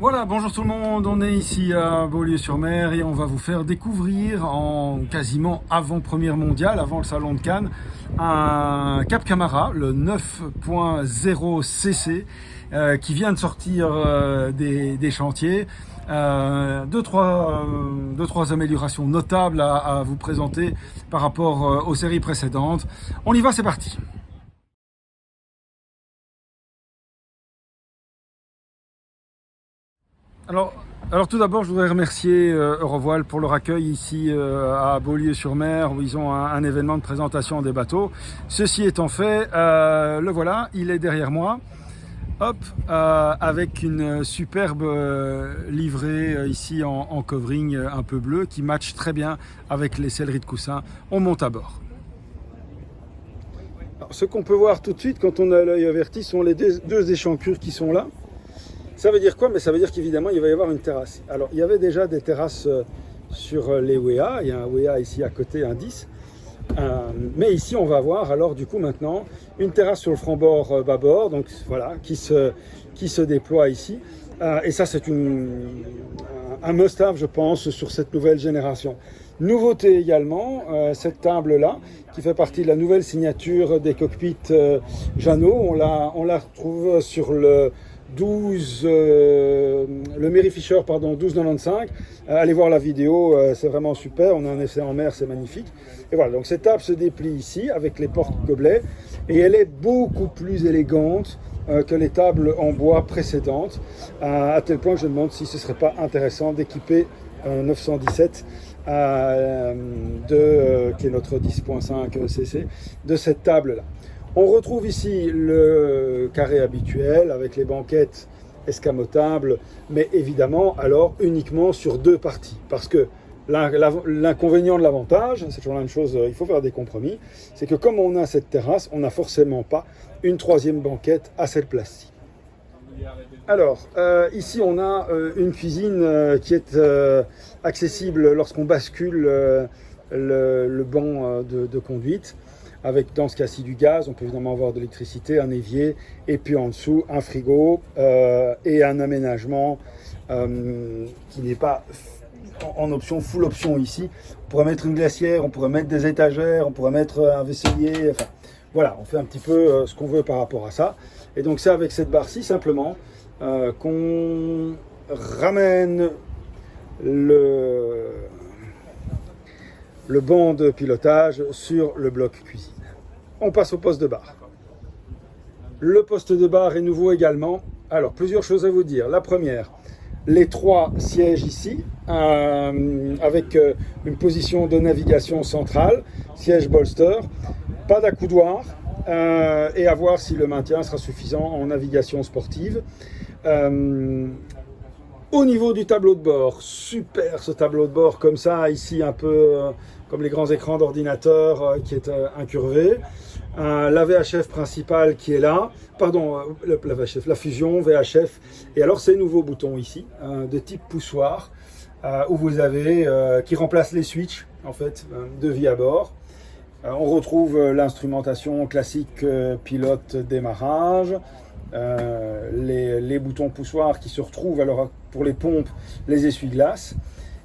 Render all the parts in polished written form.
Voilà, bonjour tout le monde, on est ici à Beaulieu-sur-Mer et on va vous faire découvrir en quasiment avant-première mondiale, avant le salon de Cannes, un Cap Camara, le 9.0 CC, qui vient de sortir des chantiers. Deux, trois améliorations notables à vous présenter par rapport aux séries précédentes. On y va, c'est parti. Alors tout d'abord, je voudrais remercier Eurovoile pour leur accueil ici à Beaulieu-sur-Mer, où ils ont un événement de présentation des bateaux. Ceci étant fait, le voilà, il est derrière moi. Hop, avec une superbe livrée ici en covering un peu bleu qui match très bien avec les selleries de coussin. On monte à bord. Alors, ce qu'on peut voir tout de suite quand on a l'œil averti sont les deux échancrures qui sont là. Ça veut dire quoi? Mais ça veut dire qu'évidemment, il va y avoir une terrasse. Alors, il y avait déjà des terrasses sur les WEA. Il y a un WEA ici à côté, un 10. Mais ici, on va avoir alors du coup maintenant une terrasse sur le franc-bord bâbord, donc voilà, qui se déploie ici. Et ça, c'est un must-have, je pense, sur cette nouvelle génération. Nouveauté également, cette table-là, qui fait partie de la nouvelle signature des cockpits Jeannot. On la retrouve sur le 12, le Mary Fisher, pardon, 1295. Allez voir la vidéo, c'est vraiment super. On a un essai en mer, c'est magnifique. Et voilà, donc cette table se déplie ici avec les portes gobelets et elle est beaucoup plus élégante que les tables en bois précédentes, à tel point que je me demande si ce ne serait pas intéressant d'équiper un 917 qui est notre 10.5 cc de cette table-là. On retrouve ici le carré habituel avec les banquettes escamotables, mais évidemment alors uniquement sur deux parties. Parce que l'inconvénient de l'avantage, c'est toujours la même chose, il faut faire des compromis, c'est que comme on a cette terrasse, on n'a forcément pas une troisième banquette à cette place-ci. Alors, ici on a une cuisine qui est accessible lorsqu'on bascule le banc de conduite. Avec dans ce cas-ci du gaz, on peut évidemment avoir de l'électricité, un évier, et puis en dessous un frigo et un aménagement qui n'est pas en option, full option ici. On pourrait mettre une glacière, on pourrait mettre des étagères, on pourrait mettre un vaisselier, enfin voilà, on fait un petit peu ce qu'on veut par rapport à ça. Et donc c'est avec cette barre-ci simplement qu'on ramène le banc de pilotage sur le bloc cuisine. On passe au poste de barre. Le poste de barre est nouveau également. Alors, plusieurs choses à vous dire. La première, les trois sièges ici, avec une position de navigation centrale, siège bolster, pas d'accoudoir, et à voir si le maintien sera suffisant en navigation sportive. Au niveau du tableau de bord, super ce tableau de bord comme ça, ici un peu comme les grands écrans d'ordinateur qui est incurvé. La VHF principale qui est là, pardon, la VHF, la fusion, VHF, et alors ces nouveaux boutons ici, de type poussoir, où vous avez, qui remplacent les switches en fait, de vie à bord. On retrouve l'instrumentation classique pilote démarrage, les boutons poussoirs qui se retrouvent alors pour les pompes, les essuie-glaces.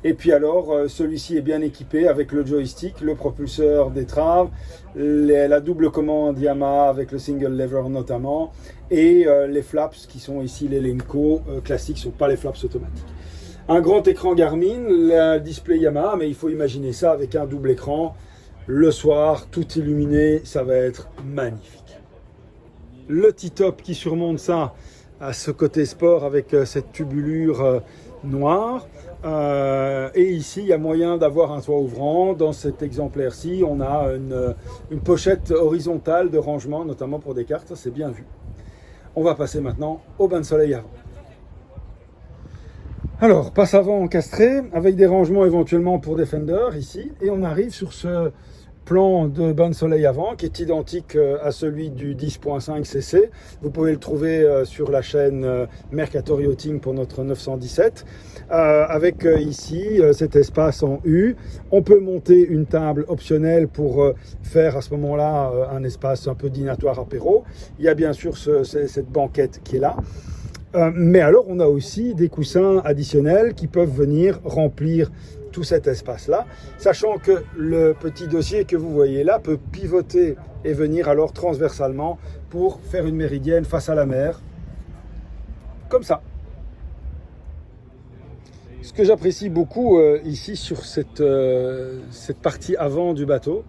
Et puis alors, celui-ci est bien équipé avec le joystick, le propulseur d'étrave, la double commande Yamaha avec le single lever notamment, et les flaps qui sont ici les Lenco classiques, ce ne sont pas les flaps automatiques. Un grand écran Garmin, le display Yamaha, mais il faut imaginer ça avec un double écran. Le soir, tout illuminé, ça va être magnifique. Le T-top qui surmonte ça à ce côté sport avec cette tubulure noire. Et ici, il y a moyen d'avoir un toit ouvrant. Dans cet exemplaire-ci, on a une pochette horizontale de rangement, notamment pour des cartes. C'est bien vu. On va passer maintenant au bain de soleil avant. Alors, passe avant encastré, avec des rangements éventuellement pour des fenders ici. Et on arrive sur ce plan de bain de soleil avant qui est identique à celui du 10.5 cc. Vous pouvez le trouver sur la chaîne Mercator Yachting pour notre 917 avec ici cet espace en U. On peut monter une table optionnelle pour faire à ce moment-là un espace un peu dînatoire apéro. Il y a bien sûr cette banquette qui est là. Mais alors, on a aussi des coussins additionnels qui peuvent venir remplir tout cet espace-là, sachant que le petit dossier que vous voyez là peut pivoter et venir alors transversalement pour faire une méridienne face à la mer, comme ça. Ce que j'apprécie beaucoup ici sur cette partie avant du bateau,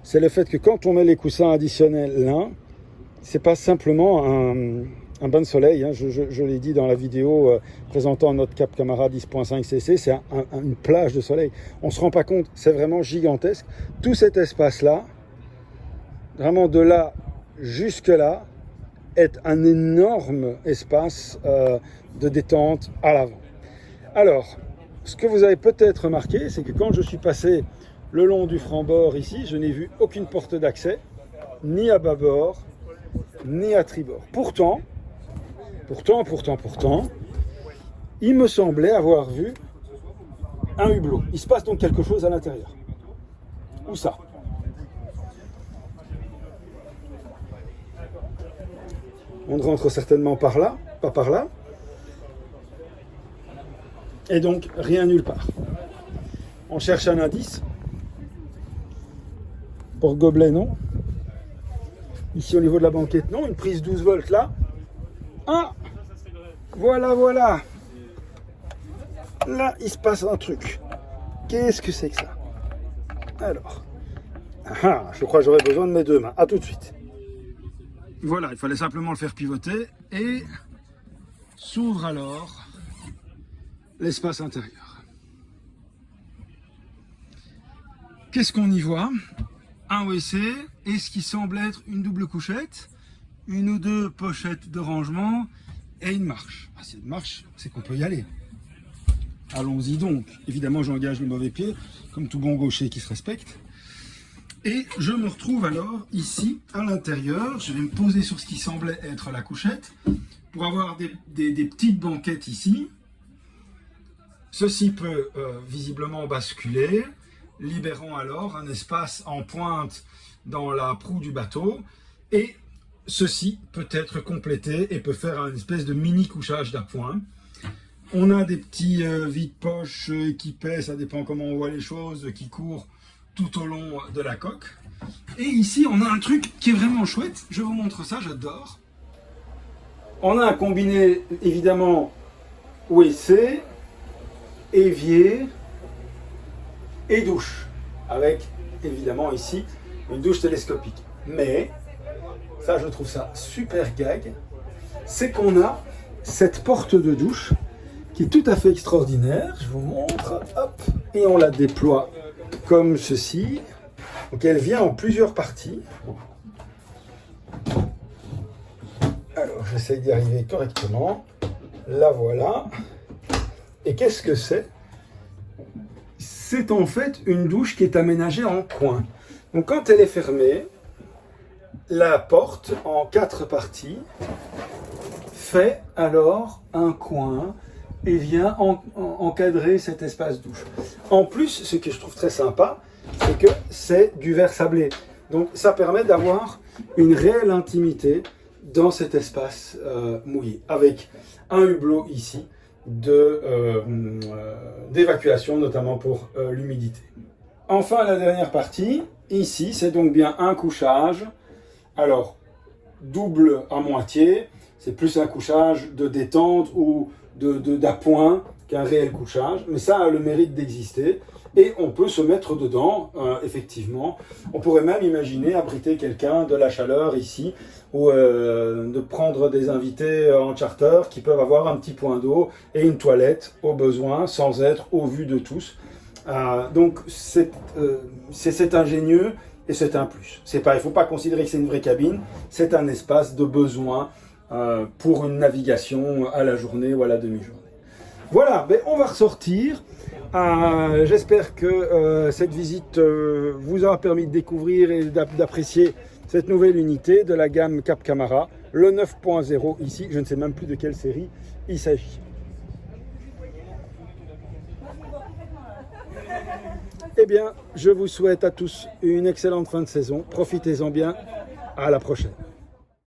c'est le fait que quand on met les coussins additionnels là, c'est pas simplement un bain de soleil, hein. Je l'ai dit dans la vidéo présentant notre Cap Camara 10.5 cc, c'est une plage de soleil. On ne se rend pas compte, c'est vraiment gigantesque. Tout cet espace-là, vraiment de là jusque là, est un énorme espace de détente à l'avant. Alors, ce que vous avez peut-être remarqué, c'est que quand je suis passé le long du franc-bord ici, je n'ai vu aucune porte d'accès, ni à bâbord, ni à tribord. Pourtant, il me semblait avoir vu un hublot. Il se passe donc quelque chose à l'intérieur. Où ça? On ne rentre certainement par là, pas par là. Et donc, rien nulle part. On cherche un indice. Pour gobelet, non. Ici, au niveau de la banquette, non. Une prise 12 volts là. Ah, voilà. Là, il se passe un truc. Qu'est-ce que c'est que ça? Alors, je crois que j'aurais besoin de mes deux mains. À tout de suite. Voilà, il fallait simplement le faire pivoter et s'ouvre alors l'espace intérieur. Qu'est-ce qu'on y voit? Un WC et ce qui semble être une double couchette, une ou deux pochettes de rangement et une marche. C'est une marche, c'est qu'on peut y aller. Allons-y donc. Évidemment, j'engage le mauvais pied, comme tout bon gaucher qui se respecte. Et je me retrouve alors ici, à l'intérieur. Je vais me poser sur ce qui semblait être la couchette pour avoir des petites banquettes ici. Ceci peut visiblement basculer, libérant alors un espace en pointe dans la proue du bateau. Et ceci peut être complété et peut faire une espèce de mini couchage d'appoint. On a des petits vide-poches qui pèsent, ça dépend comment on voit les choses, qui courent tout au long de la coque. Et ici, on a un truc qui est vraiment chouette. Je vous montre ça, j'adore. On a un combiné, évidemment, WC, évier et douche. Avec, évidemment, ici, une douche télescopique. Mais, ça, je trouve ça super gag, c'est qu'on a cette porte de douche qui est tout à fait extraordinaire. Je vous montre, hop, et on la déploie comme ceci. Donc elle vient en plusieurs parties. Alors j'essaie d'y arriver correctement. La voilà. Et qu'est-ce que c'est? C'est en fait une douche qui est aménagée en coin. Donc quand elle est fermée, la porte en 4 parties fait alors un coin et vient encadrer cet espace douche. En plus, ce que je trouve très sympa, c'est que c'est du verre sablé. Donc ça permet d'avoir une réelle intimité dans cet espace mouillé, avec un hublot ici d'évacuation, notamment pour l'humidité. Enfin, la dernière partie, ici, c'est donc bien un couchage. Alors, double à moitié, c'est plus un couchage de détente ou d'appoint qu'un réel couchage, mais ça a le mérite d'exister et on peut se mettre dedans, effectivement. On pourrait même imaginer abriter quelqu'un de la chaleur ici ou de prendre des invités en charter qui peuvent avoir un petit point d'eau et une toilette au besoin sans être au vu de tous. Donc c'est ingénieux et c'est un plus. Il ne faut pas considérer que c'est une vraie cabine, c'est un espace de besoin pour une navigation à la journée ou à la demi-journée. Voilà, ben on va ressortir. J'espère que cette visite vous aura permis de découvrir et d'apprécier cette nouvelle unité de la gamme Cap Camara, le 9.0 ici. Je ne sais même plus de quelle série il s'agit. Eh bien, je vous souhaite à tous une excellente fin de saison. Profitez-en bien. À la prochaine.